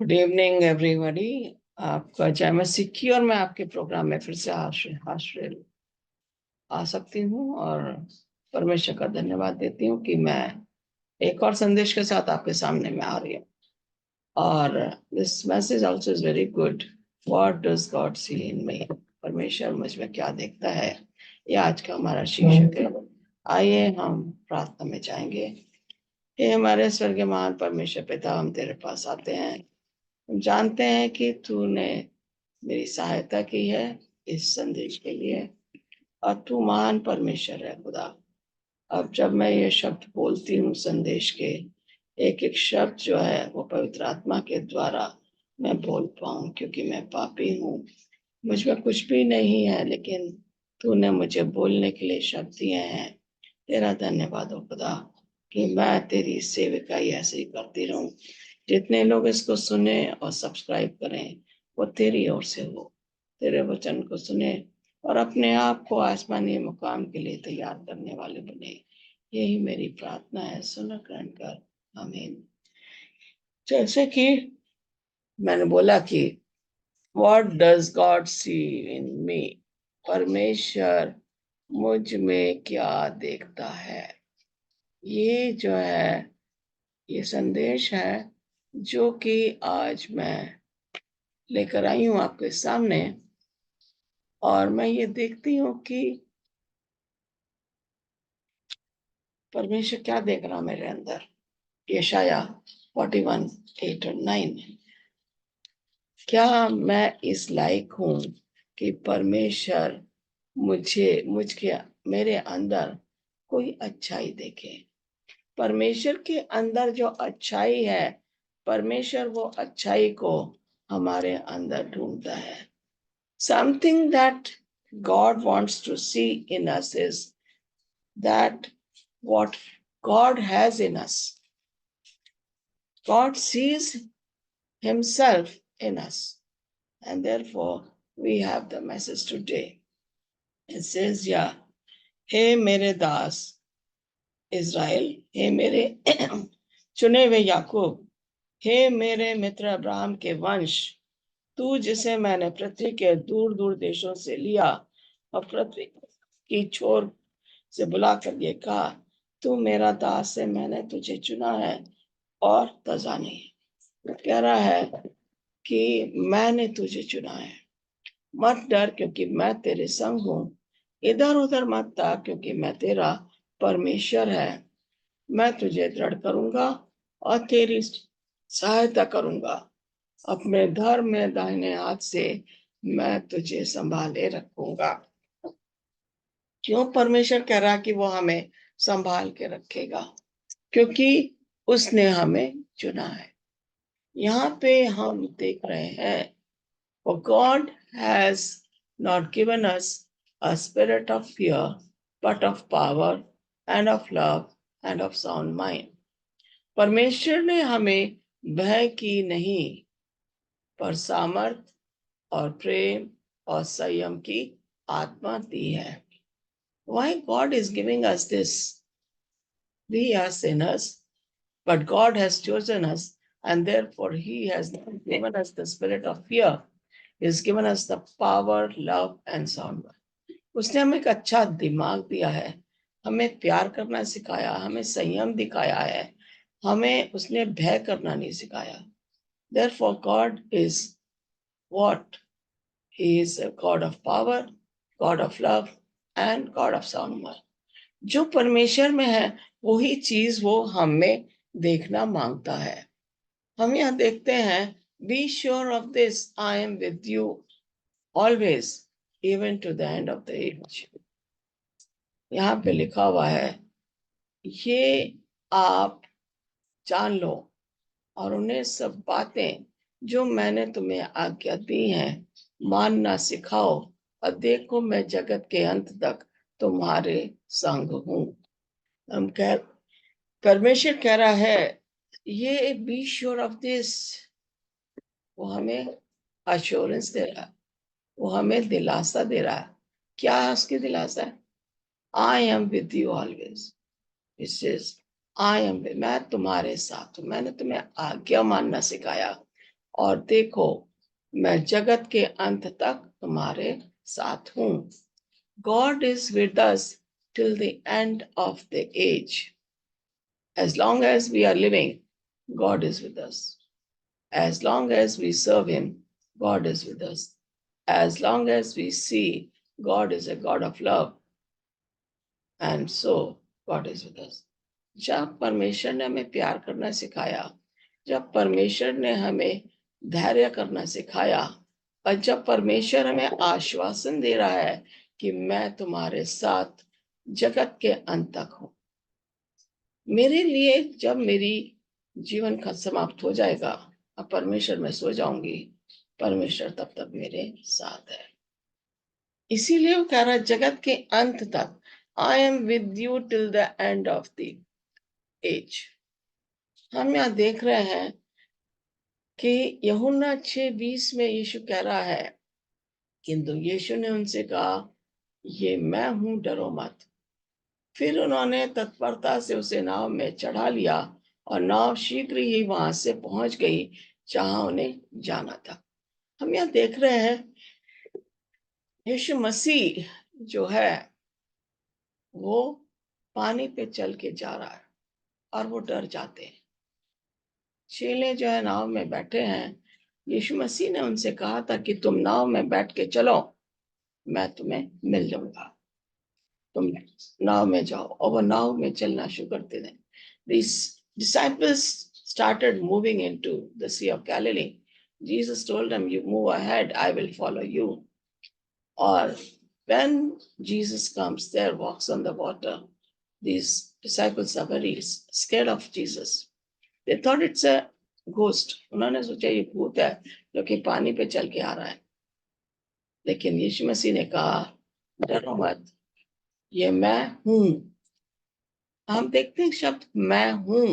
Good evening everybody. आपका जय मसीह की। और मैं आपके प्रोग्राम में फिर से हाजिर आ सकती हूँ और परमेश्वर का धन्यवाद देती हूँ कि मैं एक और संदेश के साथ आपके सामने में आ रही हूँ। और this message also is very good. What does God see in me? परमेश्वर मुझ में क्या देखता है, ये आज का हमारा शीर्षक है। आइए हम प्रार्थना में जाएंगे। हे हमारे स्वर्गीय महान परमेश्वर पिता, हम तेरे पास आते हैं। हम जानते हैं कि तूने मेरी सहायता की है इस संदेश के लिए, और तू महान परमेश्वर है खुदा। अब जब मैं ये शब्द बोलती हूँ संदेश के, एक एक शब्द जो है वो पवित्र आत्मा के द्वारा मैं बोल पाऊँ, क्योंकि मैं पापी हूँ, मुझ में कुछ भी नहीं है, लेकिन तूने मुझे बोलने के लिए शब्द दिए हैं। तेरा धन्यवाद हो खुदा कि मैं तेरी सेविकाई ऐसे ही करती रहूं। जितने लोग इसको सुने और सब्सक्राइब करें, वो तेरी ओर से हो, तेरे वचन को सुने और अपने आप को आसमानी मुकाम के लिए तैयार करने वाले बने। यही मेरी प्रार्थना है, सुन ग्रहण कर। आमीन। जैसे कि मैंने बोला कि what does God see in me? परमेश्वर मुझ में क्या देखता है? ये जो है, ये संदेश है जो कि आज मैं लेकर आई हूं आपके सामने। और मैं ये देखती हूँ कि परमेश्वर क्या देख रहा मेरे अंदर। यशाया 41:8 और 9। क्या मैं इस लायक हूँ कि परमेश्वर मुझके मेरे अंदर कोई अच्छाई देखे? परमेश्वर के अंदर जो अच्छाई है, परमेश्वर वो अच्छाई को हमारे अंदर ढूंढता है। Something that God wants to see in us is that what God has in us. God sees Himself in us. And therefore, we have the message today. It says, yeah, हे मेरे दास इज़राइल, हे मेरे चुने हुए याकूब, हे मेरे मित्र Abraham के वंश, तू जिसे मैंने पृथ्वी के दूर दूर देशों से लिया और पृथ्वी की छोर से बुलाकर ये कहा, तू मेरा दास है, मैंने तुझे चुना है और तजा नहीं। वो कह रहा है कि मैंने तुझे चुना है। मत डर, क्योंकि मैं तेरे संग हूँ। इधर उधर मत ताक, क्योंकि मैं तेरा परमेश्वर है। मैं तुझे दृढ़ करूंगा और तेरी सहायता करूंगा। अपने धर्म में दाहिने हाथ से मैं तुझे संभाले रखूंगा। क्यों परमेश्वर कह रहा कि वो हमें संभाल के रखेगा? क्योंकि उसने हमें चुना है। यहाँ पे हम देख रहे हैं, for God has not given us a spirit of fear, but of power and of love and of sound mind. परमेश्वर ने हमें भय की नहीं, पर सामर्थ और प्रेम और संयम की आत्मा दी है। Why God is giving us this? We are sinners, but God has chosen us, and therefore He has not given us the spirit of fear. He has given us the power, love, and sound mind. उसने हमें एक अच्छा दिमाग दिया है, हमें प्यार करना सिखाया, हमें संयम दिखाया है, हमें उसने भय करना नहीं सिखाया। Therefore, God is what? He is a God of power, God of love, and God of sound mind. जो परमेश्वर में है वही चीज वो हमें देखना मांगता है। हम यहाँ देखते हैं, be sure of this, I am with you always, even to the end of the age. यहाँ पे लिखा हुआ है, ये आप जान लो और उन्हें सब बातें जो मैंने तुम्हें आज्ञा दी हैं मानना सिखाओ, और देखो मैं जगत के अंत तक तुम्हारे संग हूँ। हम कह परमेश्वर कह रहा है, ये बी श्योर ऑफ दिस, वो हमें अश्योरेंस दे रहा है, वो हमें दिलासा दे रहा है। क्या है उसकी दिलासा? है आई am with you always. It is I M, मैं तुम्हारे साथ हूँ। मैंने तुम्हें आज्ञा मानना सिखाया और देखो मैं जगत के अंत तक तुम्हारे साथ हूँ. God is with us till the end of the age. As long as we are living, God is with us. As long as we serve Him, God is with us. As long as we see God is a God of love, and so God is with us. जब परमेश्वर ने हमें प्यार करना सिखाया, जब परमेश्वर ने हमें धैर्य करना सिखाया, और जब परमेश्वर हमें आश्वासन दे रहा है कि मैं तुम्हारे साथ जगत के अंत तक हूं, मेरे लिए जब मेरी जीवन का समाप्त हो जाएगा अब परमेश्वर में सो जाऊंगी, परमेश्वर तब तक मेरे साथ है. इसीलिए वो कह रहा है जगत के अंत तक, I am with you till the end of the age. हम यहाँ देख रहे हैं कि यूहन्ना 6:20 में यीशु कह रहा है, किंतु यीशु ने उनसे कहा ये मैं हूं, डरो मत. फिर उन्होंने तत्परता से उसे नाव में चढ़ा लिया और नाव शीघ्र ही वहां से पहुंच गई जहां उन्हें जाना था. हम यहाँ देख रहे हैं यीशु मसीह जो है वो पानी पे चल के जा रहा है और वो डर जाते हैं. चेले जो है नाव में बैठे हैं, यीशु मसीह ने उनसे कहा था कि तुम नाव में बैठ के चलो, मैं तुम्हें मिल जाऊंगा, तुम नाव में जाओ. और वो नाव में चलना शुरू करते थे. These disciples started moving into the Sea of Galilee. Jesus told them, you move ahead, I will follow you. Or when Jesus comes there, walks on the water, these disciples are very scared of Jesus. They thought it's a ghost. उन्होंने सोचा ये भूत है जो कि पानी पे चल के आ रहा है. लेकिन यीशु मसीह ने कहा डरो मत, ये मैं हूं. हम देखते हैं शब्द मैं हूं.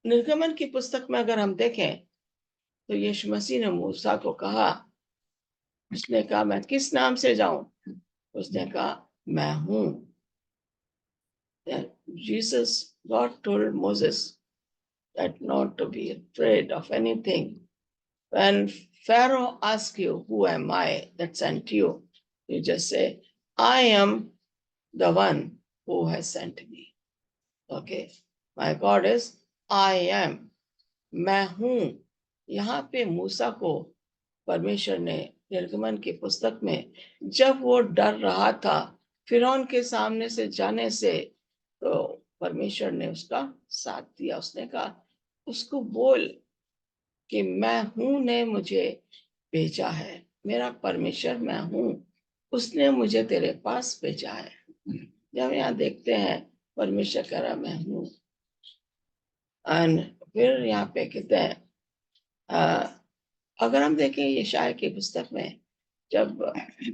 निर्गमन की पुस्तक में अगर हम देखें तो यीशु मसीह ने मूसा को कहा, उसने कहा मैं किस नाम से जाऊं, उसने कहा मैं हूं. Jesus, God told Moses that not to be afraid of anything. When Pharaoh asks you, who am I that sent you? You just say, I am the one who has sent me. Okay. My God is I am. मैं हूं. यहाँ पे मूसा को परमेश्वर ने निर्गमन की पुस्तक में जब वो डर रहा था फिरौन के सामने से जाने से, तो परमेश्वर ने उसका साथ दिया. उसने कहा उसको बोल कि मैं हूं ने मुझे भेजा है, मेरा परमेश्वर मैं हूं, उसने मुझे तेरे पास भेजा है. जब यहाँ देखते हैं परमेश्वर कह रहा मैं हूं. फिर यहाँ पे कहते हैं अगर हम देखें यशायाह की पुस्तक में जब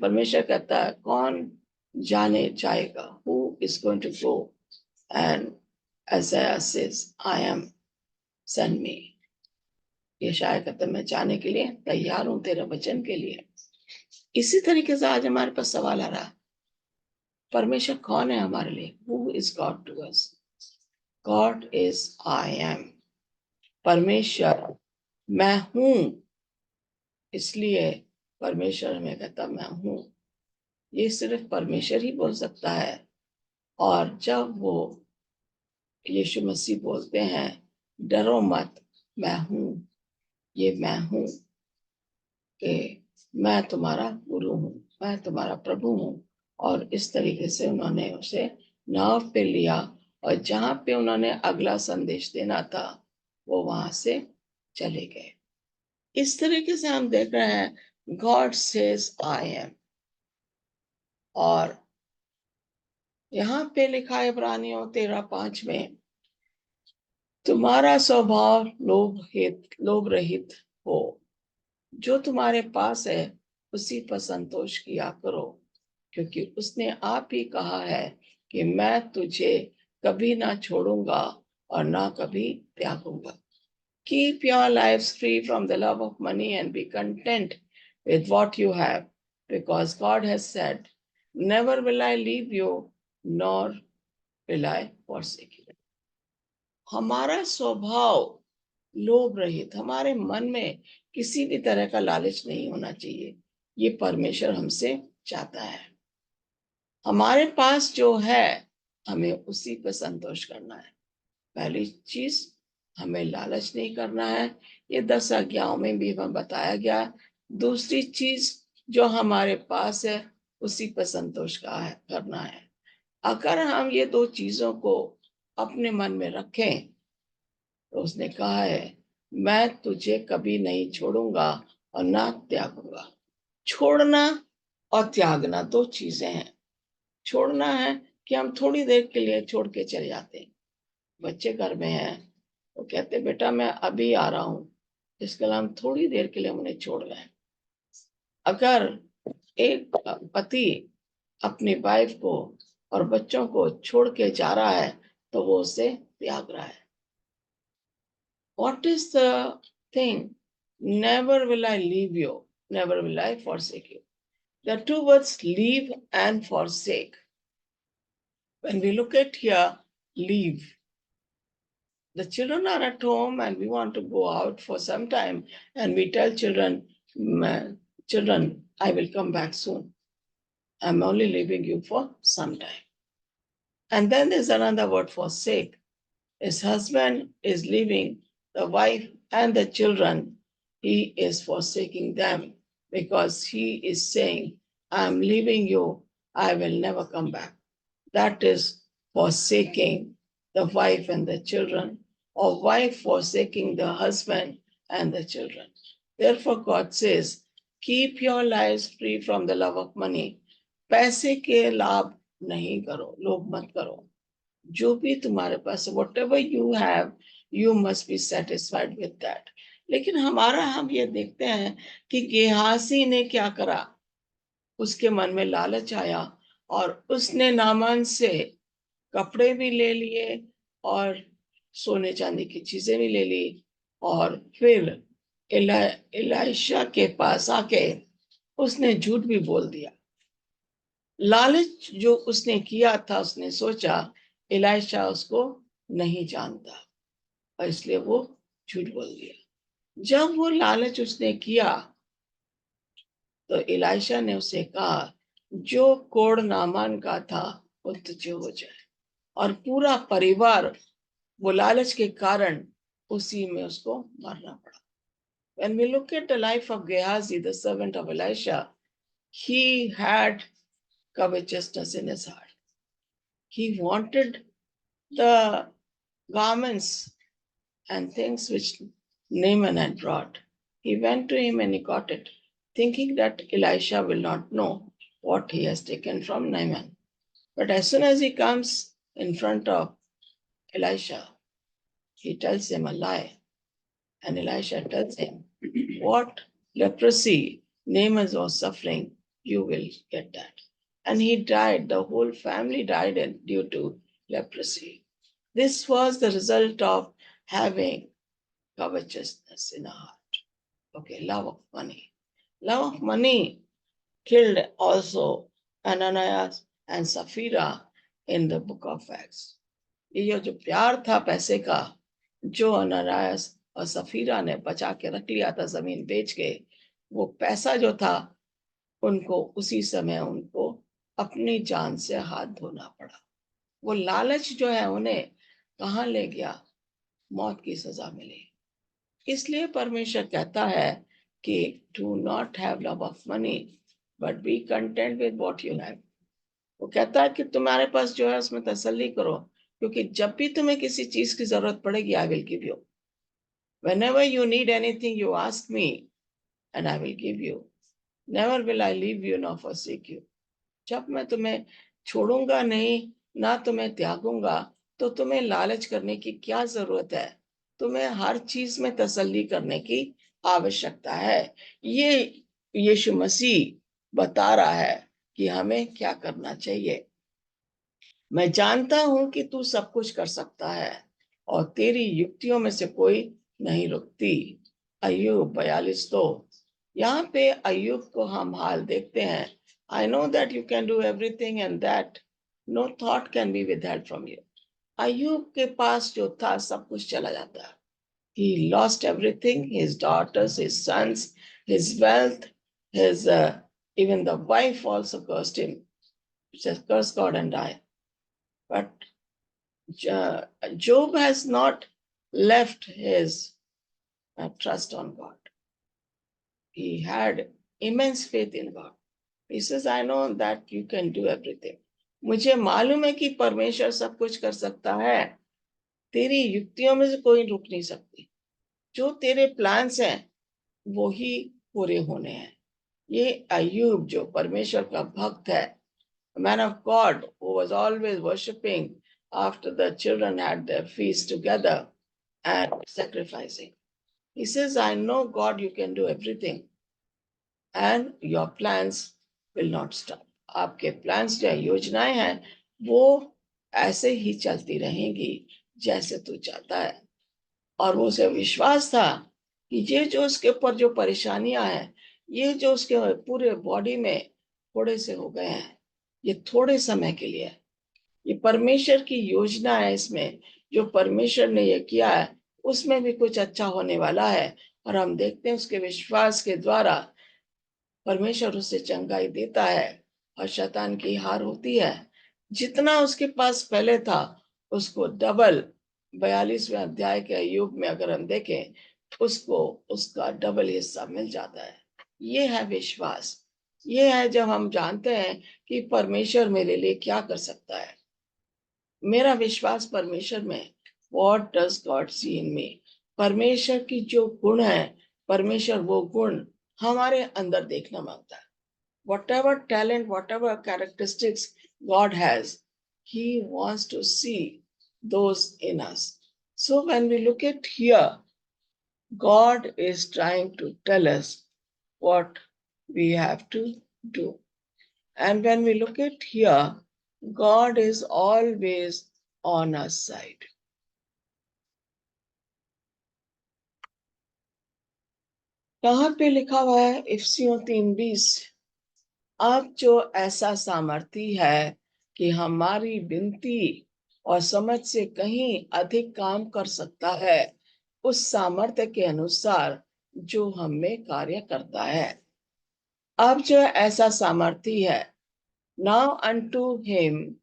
परमेश्वर कहता है कौन जाने जाएगा, who is going to go, and Isaiah says I am, send me. यशायाह कहता है मैं जाने के लिए तैयार हूं तेरे वचन के लिए. इसी तरीके से आज हमारे पास सवाल आ रहा, परमेश्वर कौन है हमारे लिए? Who is God to us? God is I am. परमेश्वर मैं हूं. इसलिए परमेश्वर में कहता मैं हूं. ये सिर्फ परमेश्वर ही बोल सकता है. और जब वो यीशु मसीह बोलते हैं डरो मत, मैं हूं, ये मैं हूं, कि मैं तुम्हारा गुरु हूं, मैं तुम्हारा प्रभु हूं. और इस तरीके से उन्होंने उसे नाव पे लिया और जहां पे उन्होंने अगला संदेश देना था वो वहां से चले गए. इस तरीके से हम देख रहे हैं गॉड सेज आई एम. और यहाँ पे लिखा है इब्रानियों 13:5 में, तुम्हारा स्वभाव लोभ रहित हो, जो तुम्हारे पास है उसी पर संतोष किया करो, क्योंकि उसने आप ही कहा है कि मैं तुझे कभी ना छोड़ूंगा और ना कभी त्यागूंगा. Keep your lives free from the love of money and be content with what you have, because God has said, never will I leave you nor will I forsake you. हमारा स्वभाव लोभ रहित, हमारे मन में किसी भी तरह का लालच नहीं होना चाहिए। ये परमेश्वर हमसे चाहता है। हमारे पास जो है हमें उसी पर संतोष करना है। पहली चीज, हमें लालच नहीं करना है, ये 10 आज्ञाओं में भी हमें बताया गया। दूसरी चीज, जो हमारे पास है उसी पर संतोष करना है। अगर हम ये दो चीजों को अपने मन में रखें तो उसने कहा है, मैं तुझे कभी नहीं छोड़ूंगा और ना त्यागूंगा। छोड़ना और त्यागना दो चीजें हैं। छोड़ना है कि हम थोड़ी देर के लिए छोड़ के चले जाते हैं। बच्चे घर में हैं, वो कहते बेटा मैं अभी आ रहा हूँ, इसके लिए हम थोड़ी देर के लिए उन्हें छोड़ रहे हैं। अगर एक पति अपनी वाइफ को और बच्चों को छोड़ के जा रहा है तो वो उसे त्याग रहा है। What is the thing? Never will I leave you, never will I forsake you. The two words leave and forsake. When we look at here, leave. The children are at home and we want to go out for some time, and we tell children, children, I will come back soon. I'm only leaving you for some time. And then there's another word, forsake. His husband is leaving the wife and the children. He is forsaking them because he is saying, I'm leaving you, I will never come back. That is forsaking the wife and the children, or wife forsaking the husband and the children. Therefore, God says, keep your lives free from the love of money. पैसे के लाभ नहीं करो, लोभ मत करो। जो भी तुम्हारे पास, whatever you have, you must be satisfied with that. लेकिन हम ये देखते हैं कि गेहासी ने क्या करा, उसके मन में लालच आया और उसने नामान से कपड़े भी ले लिए और सोने चांदी की चीजें भी ले ली, और फिर इलाइशा के पास आके उसने झूठ भी बोल दिया। लालच जो उसने किया था, उसने सोचा इलाइशा उसको नहीं जानता और इसलिए वो झूठ बोल दिया। जब वो लालच उसने किया तो इलाइशा ने उसे कहा, जो कोढ़ नामान का था वो तुझे हो जाए। और पूरा परिवार वो लालच के कारण उसी में उसको मारना पड़ा। When we look at the life of Gehazi, the servant of Elisha, he had covetousness in his heart. He wanted the garments and things which Naaman had brought. He went to him and he got it, thinking that Elisha will not know what he has taken from Naaman. But as soon as he comes in front of Elisha, he tells him a lie. And Elisha tells him, what leprosy Naaman was suffering, you will get that. And he died. The whole family died due to leprosy. This was the result of having covetousness in our heart. Okay, love of money. Love of money killed also Ananias and Sapphira in the book of Acts. ये जो प्यार था पैसे का, जो अनायास और सफीरा ने बचा के रख लिया था जमीन बेच के, वो पैसा जो था उनको उसी समय उनको अपनी जान से हाथ धोना पड़ा। वो लालच जो है उन्हें कहाँ ले गया, मौत की सजा मिली। इसलिए परमेश्वर कहता है कि do not have love of money but B content with what you have. वो कहता है कि तुम्हारे पास जो है उसमें तसल्ली करो, क्योंकि जब भी तुम्हें किसी चीज की जरूरत पड़ेगी, I will give you. Whenever you need anything, you ask me and I will give you. Never will I leave you nor forsake you. जब मैं तुम्हें छोड़ूंगा नहीं, ना तुम्हें त्यागूंगा, तो तुम्हें लालच करने की क्या जरूरत है? तुम्हें हर चीज में तसल्ली करने की आवश्यकता है। ये यीशु मसीह बता रहा है कि हमें क्या करना चाहिए। मैं जानता हूं कि तू सब कुछ कर सकता है और तेरी युक्तियों में से कोई नहीं रुकती। अय्यूब 42। तो यहाँ पे अय्यूब को हम हाल देखते हैं। I know that you can do everything and that no thought can be withheld from you. Ayyub के पास जो था सब कुछ चला जाता है। He lost everything, his daughters, his sons, his wealth, his even the wife also cursed him. She says, curse God and die. But Job has not left his trust on God. He had immense faith in God. He says, I know that you can do everything. मुझे मालूम है कि परमेश्वर सब कुछ कर सकता है. तेरी युक्तियों में से कोई रुक नहीं सकती. जो तेरे प्लान्स हैं वो ही पूरे होने हैं. ये अय्यूब जो परमेश्वर का भक्त है, a man of God who was always worshipping after the children had their feast together and sacrificing. He says, I know God, you can do everything and your plans will not stop. आपके plans जो योजनाएं हैं वो ऐसे ही चलती रहेंगी जैसे तू चाहता है. और वो उसे विश्वास था कि ये जो उसके ऊपर जो परेशानियां हैं, ये जो उसके पूरे बॉडी में थोड़े से हो गए हैं, ये थोड़े समय के लिए है. ये परमेश्वर की योजना है. इसमें जो परमेश्वर ने ये किया है उसमें भी कुछ अच्छा होने वाला है. और हम देखते हैं उसके विश्वास के द्वारा परमेश्वर उसे चंगाई देता है और शैतान की हार होती है. जितना उसके पास पहले था उसको डबल 42वें अध्याय के अय्यूब में अगर हम देखें उसको उसका डबल हिस्सा मिल जाता है. ये है विश्वास. ये है जब हम जानते हैं कि परमेश्वर मेरे लिए क्या कर सकता है. मेरा विश्वास परमेश्वर में. What does God see in me? परमेश्वर की जो गुण है, परमेश्वर वो गुण हमारे अंदर देखना मांगता है. Whatever talent, whatever characteristics God has, He wants to see those in us. So when we look at here, God is trying to tell us what we have to do. And when we look at here, God is always on our side. कहाँ पे लिखा हुआ है? इफिसियों 3:20. अब जो ऐसा सामर्थी है कि हमारी विनती और समझ से कहीं अधिक काम कर सकता है, उस सामर्थ्य के अनुसार जो हम में कार्य करता है. अब जो ऐसा सामर्थी है, now unto him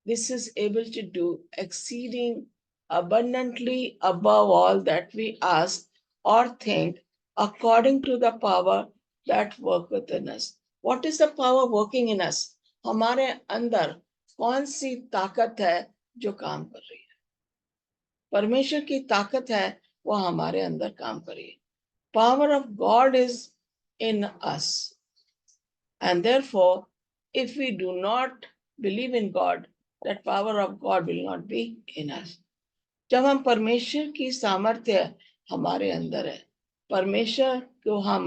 this is able to do exceeding abundantly above all that we ask or think, according to the power that worketh in us. What is the power working in us? हमारे अंदर कौन सी ताकत है जो काम कर रही है? परमेश्वर की ताकत है वो हमारे अंदर काम कर रही है. Power of God is in us. And therefore, if we do not believe in God, that power of God will not be in us. जब हम परमेश्वर की सामर्थ्य हमारे अंदर है, परमेश्वर को हम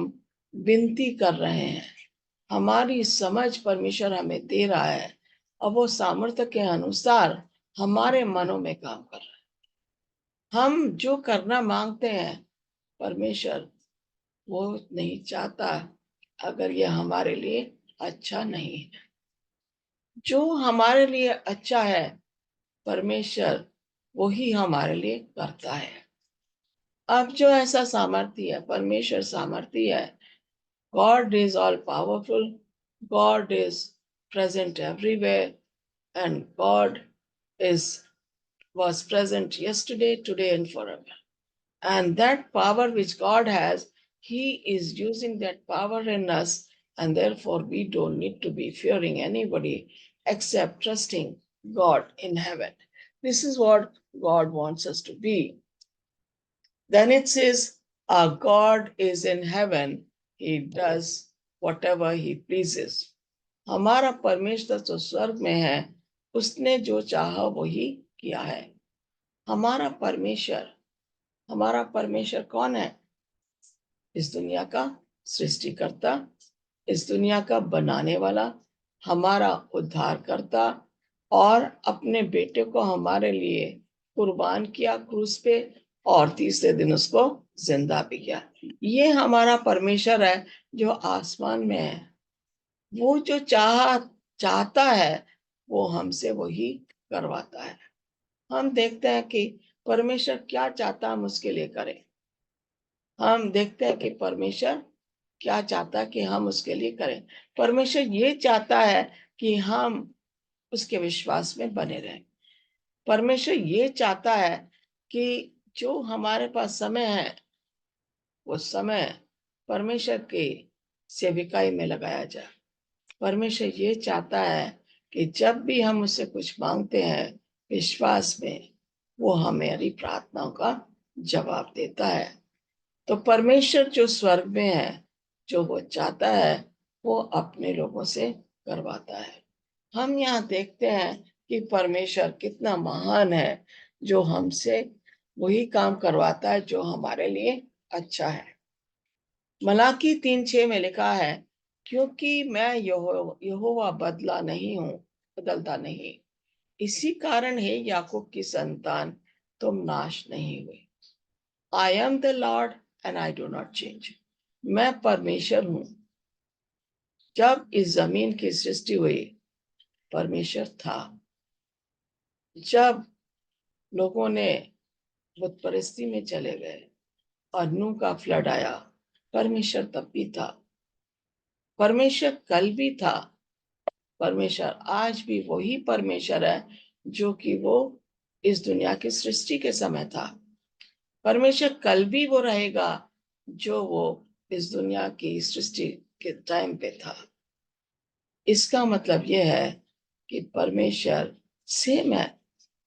विनती कर रहे हैं, हमारी समझ परमेश्वर हमें दे रहा है और वो सामर्थ्य के अनुसार हमारे मनों में काम कर रहा है. हम जो करना मांगते हैं परमेश्वर वो नहीं चाहता अगर ये हमारे लिए अच्छा नहीं है. जो हमारे लिए अच्छा है परमेश्वर वही हमारे लिए करता है. अब जो ऐसा सामर्थ्य है, परमेश्वर सामर्थ्य है. God is all powerful. God is present everywhere, and God was present yesterday, today, and forever. And that power which God has, He is using that power in us, and therefore we don't need to be fearing anybody except trusting God in heaven. This is what God wants us to be. Then it says, our God is in heaven. He does whatever He pleases. हमारा परमेश्वर तो स्वर्ग में है, उसने जो चाहा वही किया है. हमारा परमेश्वर कौन है? इस दुनिया का सृष्टिकर्ता, इस दुनिया का बनाने वाला, हमारा उद्धारकर्ता, और अपने बेटे को हमारे लिए कुर्बान किया क्रूस पे और तीसरे दिन उसको जिंदा भी किया. ये हमारा परमेश्वर है जो आसमान में है. वो जो चाहता है वो हमसे वही करवाता है. हम देखते हैं कि परमेश्वर क्या चाहता हम उसके लिए करें. हम देखते हैं कि परमेश्वर क्या चाहता है कि हम उसके लिए करें। परमेश्वर ये चाहता है कि हम उसके विश्वास में बने रहें। परमेश्वर ये चाहता है कि जो हमारे पास समय है वो समय परमेश्वर की सेविकाई में लगाया जाए। परमेश्वर ये चाहता है कि जब भी हम उससे कुछ मांगते हैं विश्वास में, वो हमारी प्रार्थनाओं का जवाब देता है। तो परमेश्वर जो स्वर्ग में है, जो वो चाहता है वो अपने लोगों से करवाता है। हम यहाँ देखते हैं कि परमेश्वर कितना महान है, जो हमसे वही काम करवाता है जो हमारे लिए अच्छा है। मलाकी 3:6 में लिखा है, क्योंकि मैं यहोवा बदलता नहीं। इसी कारण है याकूब की संतान, तुम नाश नहीं हुई। I am the Lord and I do not change. मैं परमेश्वर हूं। जब इस जमीन की सृष्टि हुई परमेश्वर था। जब लोगों ने बुत परस्ती में चले गए और नूह का फ्लड आया, परमेश्वर तब भी था। परमेश्वर कल भी था। परमेश्वर आज भी वही परमेश्वर है जो कि वो इस दुनिया की सृष्टि के समय था। परमेश्वर कल भी वो रहेगा जो वो इस दुनिया की सृष्टि के टाइम पे था। इसका मतलब यह है कि परमेश्वर सेम है।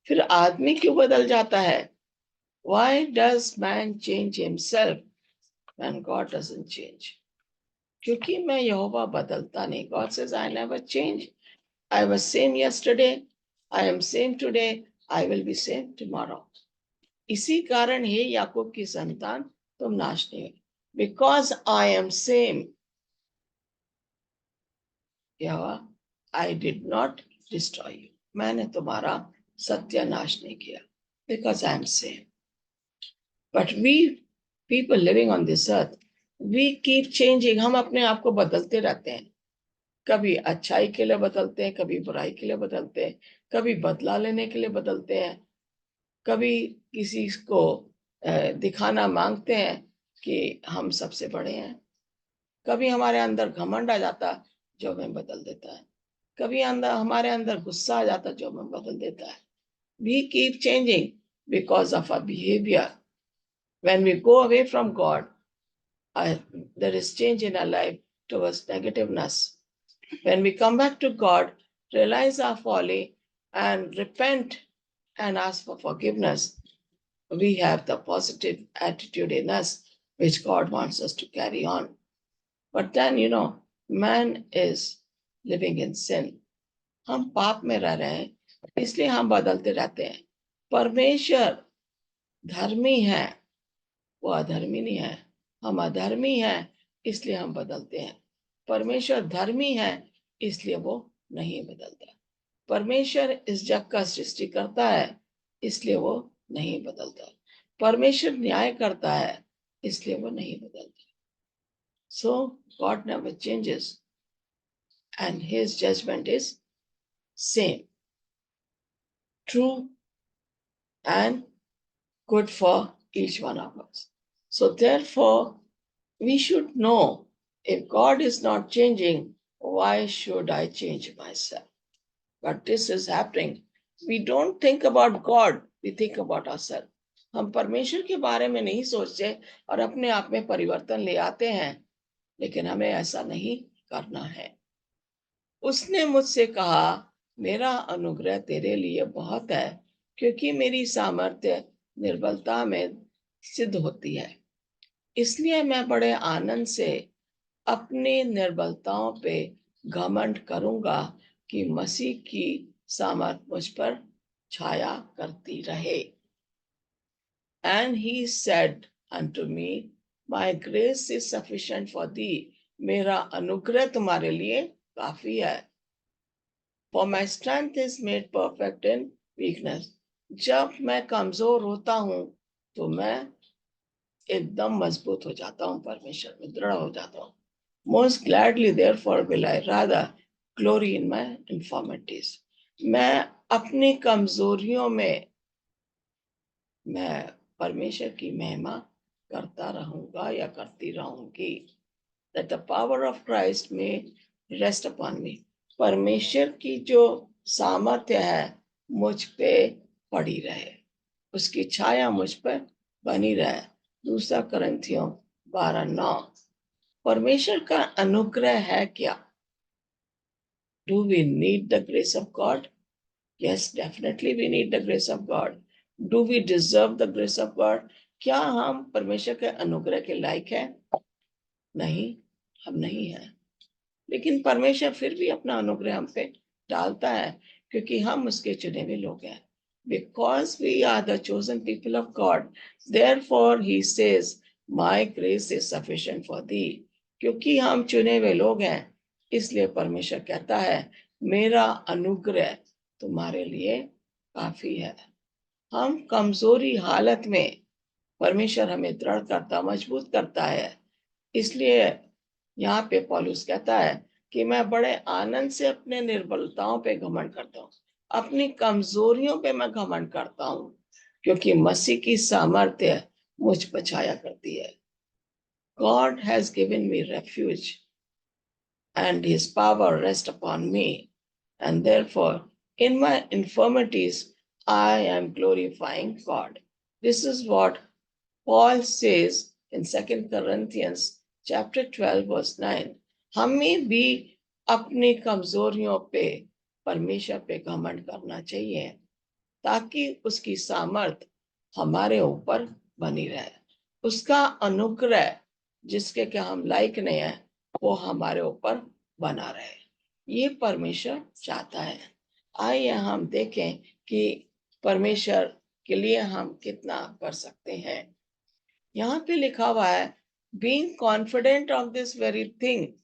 फिर आदमी क्यों बदल जाता है? Why does man change himself when God doesn't change? क्योंकि मैं यहोवा बदलता नहीं। God says I never change. I was same yesterday, I am same today, I will be same tomorrow. इसी कारण हे याकूब की संतान, तुम नाश नहीं हुई। Because I am same, Jehovah, I did not destroy you. मैंने तुम्हारा सत्यानाश नहीं किया। Because I am same. But we people living on this earth, we keep changing. हम अपने आप को बदलते रहते हैं। कभी अच्छाई के लिए बदलते हैं, कभी बुराई के लिए बदलते हैं, कभी बदला लेने के लिए बदलते हैं, कभी किसी को दिखाना मांगते हैं कि हम सबसे बड़े हैं। कभी हमारे अंदर घमंड आ जाता जो हमें बदल देता है। कभी अंदर हमारे अंदर गुस्सा आ जाता जो हमें बदल देता है। We keep changing because of our behavior. When we go away from God, there is change in our life towards negativeness. When we come back to God, realize our folly, and repent and ask for forgiveness, we have the positive attitude in us which God wants us to carry on. But then, man is living in sin. हम पाप में रह रहे हैं, इसलिए हम बदलते रहते हैं। परमेश्वर धर्मी है, वो अधर्मी नहीं है। हम अधर्मी हैं, इसलिए हम बदलते हैं। परमेश्वर धर्मी है, इसलिए वो नहीं बदलता। परमेश्वर इस जग का सृष्टि करता है, इसलिए वो नहीं बदलता। परमेश्वर न्याय करता है, इसलिए वो नहीं बदलता। So God never changes and his judgement is same, true and good for each one of us. So therefore, we should know, if God is not changing, why should I change myself? But this is happening. We don't think about God, we think about ourselves. हम परमेश्वर के बारे में नहीं सोचते और अपने आप में परिवर्तन ले आते हैं, लेकिन हमें ऐसा नहीं करना है। उसने मुझसे कहा, मेरा अनुग्रह तेरे लिए बहुत है, क्योंकि मेरी सामर्थ्य निर्बलता में सिद्ध होती है। इसलिए मैं बड़े आनंद से अपनी निर्बलताओं पे घमंड करूंगा कि मसीह की सामर्थ मुझ पर छाया करती रहे। And he said unto me, my grace is sufficient for thee. मेरा अनुग्रह तुम्हारे लिए काफी है। For my strength is made perfect in weakness. जब मैं कमजोर होता हूं तो मैं एकदम मजबूत हो जाता हूं, परमेश्वर में दृढ़ हो जाता हूं। Most gladly therefore will I rather glory in my infirmities. मैं अपनी कमजोरियों में मैं परमेश्वर की महिमा करता रहूंगा या करती रहूंगी। That the power of Christ may rest upon me. परमेश्वर की जो सामर्थ्य है मुझ पे पड़ी रहे, उसकी छाया मुझ पर बनी रहे। दूसरा करंथियों 12:9। परमेश्वर का अनुग्रह है क्या? Do we need the grace of God? Yes, definitely we need the grace of God. Do we deserve the grace of God? क्या हम परमेश्वर के अनुग्रह के लायक हैं? नहीं, हम नहीं हैं। लेकिन परमेश्वर फिर भी अपना अनुग्रह हम पे डालता है, क्योंकि हम उसके चुने हुए लोग हैं। Because we are the chosen people of God, therefore he says, my grace is sufficient for thee. क्योंकि हम चुने हुए लोग हैं, इसलिए परमेश्वर कहता है, मेरा अनुग्रह तुम्हारे लिए काफी है। हम कमजोरी हालत में परमेश्वर हमें दृढ़ करता, मजबूत करता है। इसलिए यहाँ पे पौलुस कहता है कि मैं बड़े आनंद से अपने निर्बलताओं पे घमंड करता हूँ, अपनी कमजोरियों पे मैं घमंड करता हूँ, क्योंकि मसीह की सामर्थ्य मुझ पर छाया करती है। God has given me refuge and his power rests upon me, and therefore in my infirmities I am glorifying God. This is what Paul says in 2 Corinthians chapter 12 verse 9. हमें भी अपनी कमजोरियों पे परमेश्वर पे घमंड करना चाहिए, ताकि उसकी सामर्थ हमारे ऊपर बनी रहे। उसका अनुग्रह जिसके क्या हम लायक नहीं है, वो हमारे ऊपर बना रहे। ये परमेश्वर चाहता है। आइए हम देखें कि परमेश्वर के लिए हम कितना कर सकते हैं। यहाँ पे लिखा हुआ है, being confident of this very thing,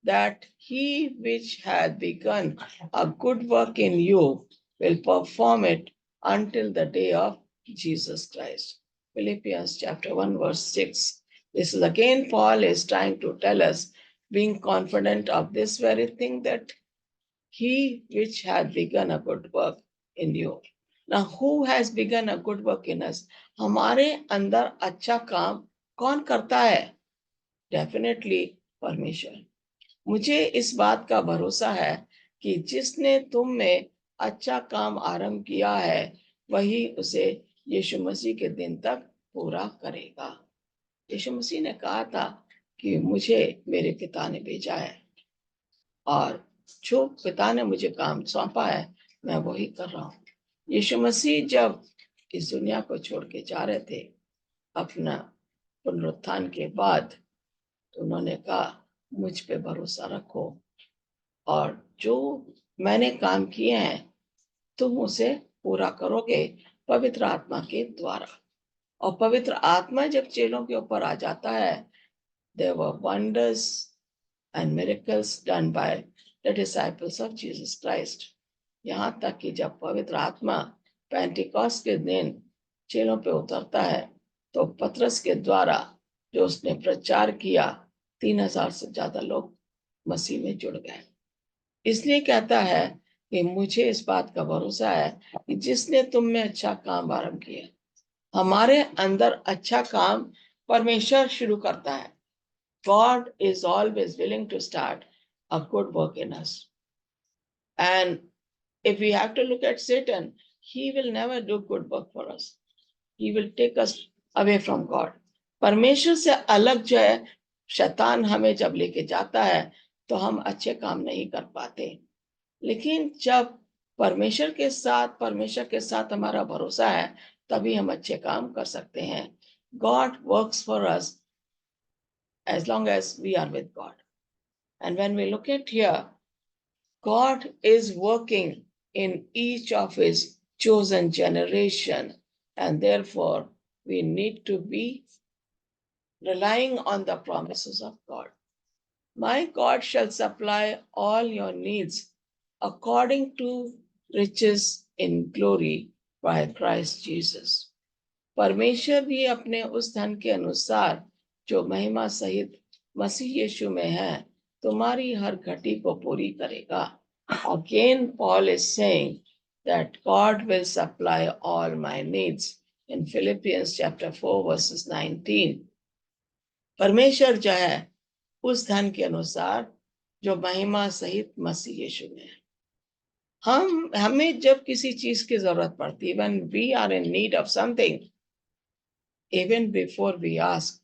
that he which hath begun a good work in you will perform it until the day of Jesus Christ. Philippians chapter 1 verse 6. This is again Paul is trying to tell us, being confident of this very thing, that he which hath begun a good work in you. Now, who has begun a good work in us? हमारे अंदर अच्छा काम कौन करता है? Definitely परमेश्वर। मुझे इस बात का भरोसा है कि जिसने तुम में अच्छा काम आरंभ किया है, वही उसे यीशु मसीह के दिन तक पूरा करेगा। यीशु मसीह ने कहा था कि मुझे मेरे पिता ने भेजा है, और जो पिता ने मुझे काम सौंपा है मैं वही कर रहा हूँ। यीशु मसीह जब इस दुनिया को छोड़ के जा रहे थे अपना पुनरुत्थान के बाद, तो उन्होंने कहा, मुझ पे भरोसा रखो, और जो मैंने काम किए हैं तुम उसे पूरा करोगे पवित्र आत्मा के द्वारा। और पवित्र आत्मा जब चेलों के ऊपर आ जाता है, there were wonders and miracles done by the disciples of Jesus Christ. यहाँ तक कि जब पवित्र आत्मा पेंटिकॉस्ट के दिन चेलों पे उतरता है, तो पतरस के द्वारा जो उसने प्रचार किया, 3000 से ज्यादा लोग मसीह में जुड़ गए। इसलिए कहता है कि मुझे इस बात का भरोसा है कि जिसने तुम में अच्छा काम आरंभ किया, हमारे अंदर अच्छा काम परमेश्वर शुरू करता है। God is always willing to start a good work in us. And if we have to look at Satan, he will never do good work for us. He will take us away from God. परमेश्वर से अलग जो है शैतान हमें जब लेके जाता है, तो हम अच्छे काम नहीं कर पाते। लेकिन जब परमेश्वर के साथ हमारा भरोसा है, तभी हम अच्छे काम कर सकते हैं। God works for us as long as we are with God. And when we look at here, God is working in each of his chosen generation, and therefore we need to be relying on the promises of God. My God shall supply all your needs according to riches in glory by Christ Jesus. परमेश्वर भी अपने उस धन के अनुसार जो महिमा सहित मसीह यीशु में है, तुम्हारी हर घटी को पूरी करेगा। Again, Paul is saying that God will supply all my needs in Philippians chapter 4 verses 19. परमेश्वर जो है उस धन के अनुसार जो महिमा सहित मसीह यीशु में है। हमें जब किसी चीज की जरूरत पड़ती, when we are in need of something, even before we ask,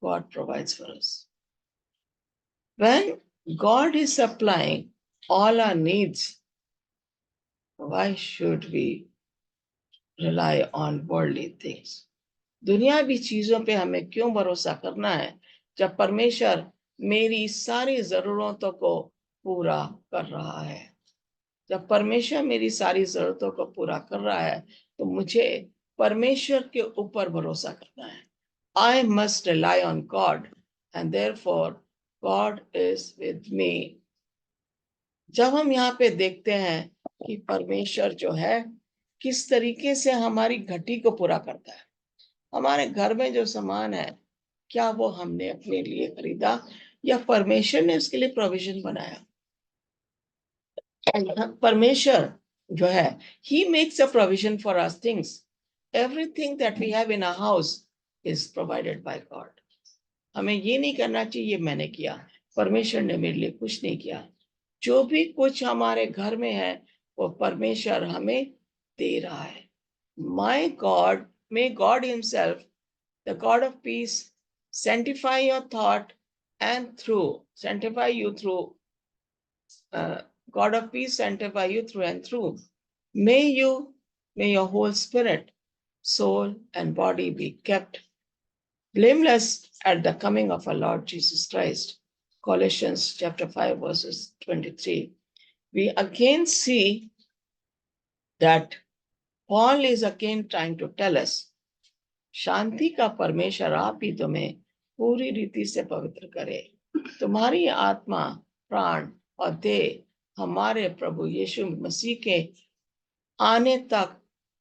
God provides for us. When God is supplying all our needs, why should we rely on worldly things? दुनियावी चीजों पे हमें क्यों भरोसा करना है जब परमेश्वर मेरी सारी जरूरतों को पूरा कर रहा है। जब परमेश्वर मेरी सारी जरूरतों को पूरा कर रहा है तो मुझे परमेश्वर के ऊपर भरोसा करना है। I must rely on God and therefore God is with me. जब हम यहाँ पे देखते हैं कि परमेश्वर जो है किस तरीके से हमारी घटी को पूरा करता है, हमारे घर में जो सामान है क्या वो हमने अपने लिए खरीदा या परमेश्वर ने उसके लिए प्रोविजन बनाया। परमेश्वर जो है he makes a provision for us things. Everything that we have in our house is provided by God. हमें ये नहीं करना चाहिए मैंने किया, परमेश्वर ने मेरे लिए कुछ नहीं किया। जो भी कुछ हमारे घर में है वो परमेश्वर हमें दे रहा है। My God, may God himself, the God of peace, sanctify your thought and sanctify you through, God of peace sanctify you through and through. May your whole spirit, soul and body be kept blameless at the coming of our Lord Jesus Christ. Colossians chapter 5 verses 23. We again see that Paul is again trying to tell us, शांति का परमेश्वर आप ही तुम्हें पूरी रीति से पवित्र करे, तुम्हारी आत्मा, प्राण और देह हमारे प्रभु यीशु मसीह के आने तक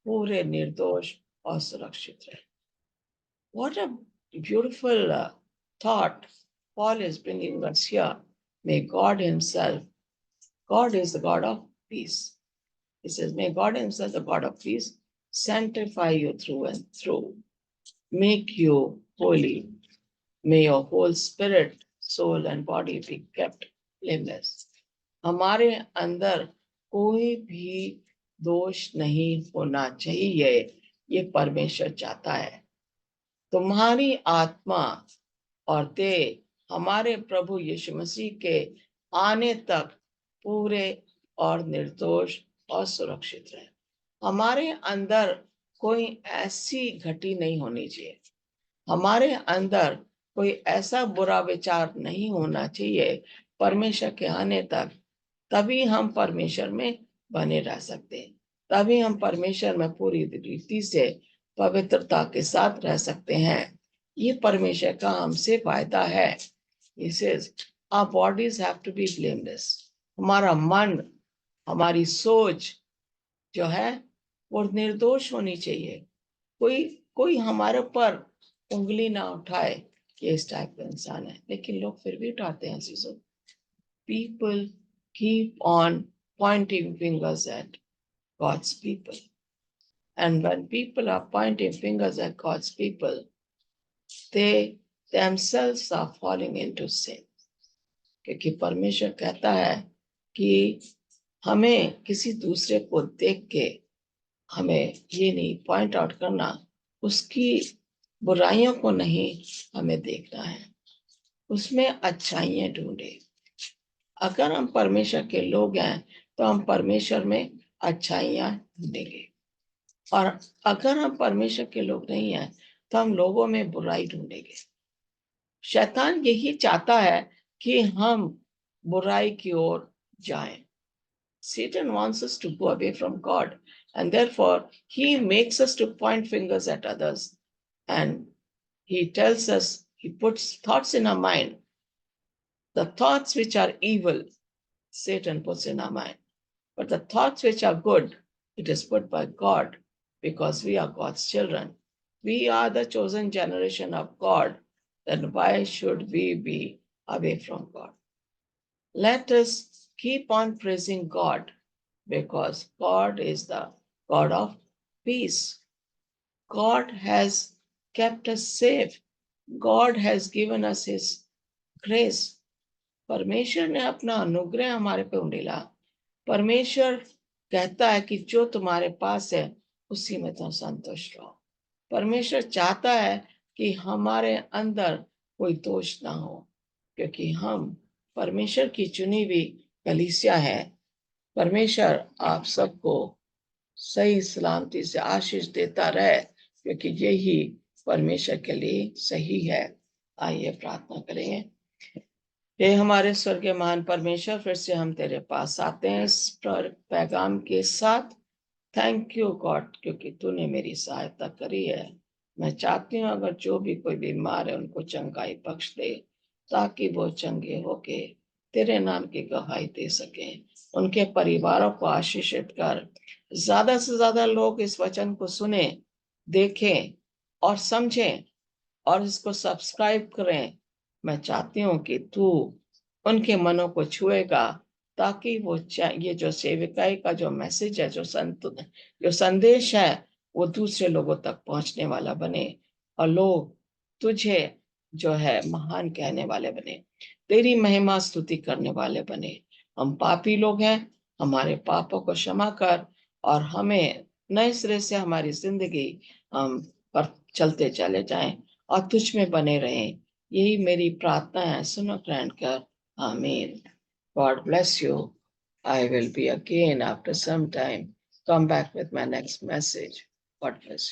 पूरे निर्दोष और सुरक्षित रहे। What a beautiful thought Paul is bringing us here. May God himself, God is the God of peace. He says, may God himself, the God of peace, sanctify you through and through, make you holy. May your whole spirit, soul and body be kept blameless. हमारे अंदर कोई भी दोष नहीं होना चाहिए, ये परमेश्वर चाहता है। तुम्हारी आत्मा और देह हमारे प्रभु यीशु मसीह के आने तक पूरे और निर्दोष और सुरक्षित रहे। हमारे अंदर कोई ऐसी घटी नहीं होनी चाहिए, हमारे अंदर कोई ऐसा बुरा विचार नहीं होना चाहिए परमेश्वर के आने तक। तभी हम परमेश्वर में बने रह सकते हैं, तभी हम परमेश्वर में पूरी रीति से पवित्रता के साथ रह सकते हैं। ये परमेश्वर का हमसे फायदा है। He says, our bodies have to be blameless. हमारा मन, हमारी सोच जो है वो निर्दोष होनी चाहिए। कोई हमारे ऊपर उंगली ना उठाए कि इस टाइप का इंसान है, लेकिन लोग फिर भी उठाते हैं चीजों। People keep on pointing fingers at God's people. And when people are pointing fingers at God's people, they themselves are falling into sin. क्योंकि परमेश्वर कहता है कि हमें किसी दूसरे को देख के हमें ये नहीं पॉइंट आउट करना, उसकी बुराइयों को नहीं हमें देखना है, उसमें अच्छाइयां ढूंढे। अगर हम परमेश्वर के लोग हैं तो हम परमेश्वर में अच्छाइयां ढूंढेंगे, और अगर हम परमेश्वर के लोग नहीं हैं तो हम लोगों में बुराई ढूंढेंगे। शैतान यही चाहता है कि हम बुराई की ओर जाएं। Satan wants us to go away from God, and therefore he makes us to point fingers at others, and he tells us, he puts thoughts in our mind. The thoughts which are evil, Satan puts in our mind. But the thoughts which are good, it is put by God, because we are God's children. We are the chosen generation of God. Then why should we be away from God? Let us keep on praising God, because God is the God of peace. God has kept us safe. God has given us His grace. परमेश्वर ने अपना अनुग्रह हमारे पे उंडेला। परमेश्वर कहता है कि जो तुम्हारे पास है उसी में तुम संतुष्ट रहो। परमेश्वर चाहता है कि हमारे अंदर कोई दोष ना हो, क्योंकि हम परमेश्वर की चुनी हुई कलीसिया है। परमेश्वर आप सबको सही सलामती से आशीष देता रहे, क्योंकि यही परमेश्वर के लिए सही है। आइए प्रार्थना करेंगे। हे हमारे स्वर्गीय महान परमेश्वर, फिर से हम तेरे पास आते हैं इस पैगाम के साथ। थैंक यू गॉड, क्योंकि तूने मेरी सहायता करी है। मैं चाहती हूँ अगर जो भी कोई बीमार है उनको चंगाई बख्श दे, ताकि वो चंगे होके तेरे नाम की गवाही दे सके। उनके परिवारों को आशीषित कर। ज्यादा से ज्यादा लोग इस वचन को सुने, देखें और समझें और इसको सब्सक्राइब करें। मैं चाहती हूँ कि तू उनके मनों को छुएगा, ताकि वो ये जो सेविकाई का जो मैसेज है, जो संदेश है, वो दूसरे लोगों तक पहुंचने वाला बने और लोग तुझे जो है महान कहने वाले बने, तेरी महिमा स्तुति करने वाले बने। हम पापी लोग हैं, हमारे पापों को क्षमा कर और हमें नए सिरे से हमारी जिंदगी हम पर चलते चले जाएं और तुझ में बने रहें। यही मेरी प्रार्थना है, सुनो ग्रहण कर। आमीन। God bless you. I will be again after some time come back with my next message. God bless you.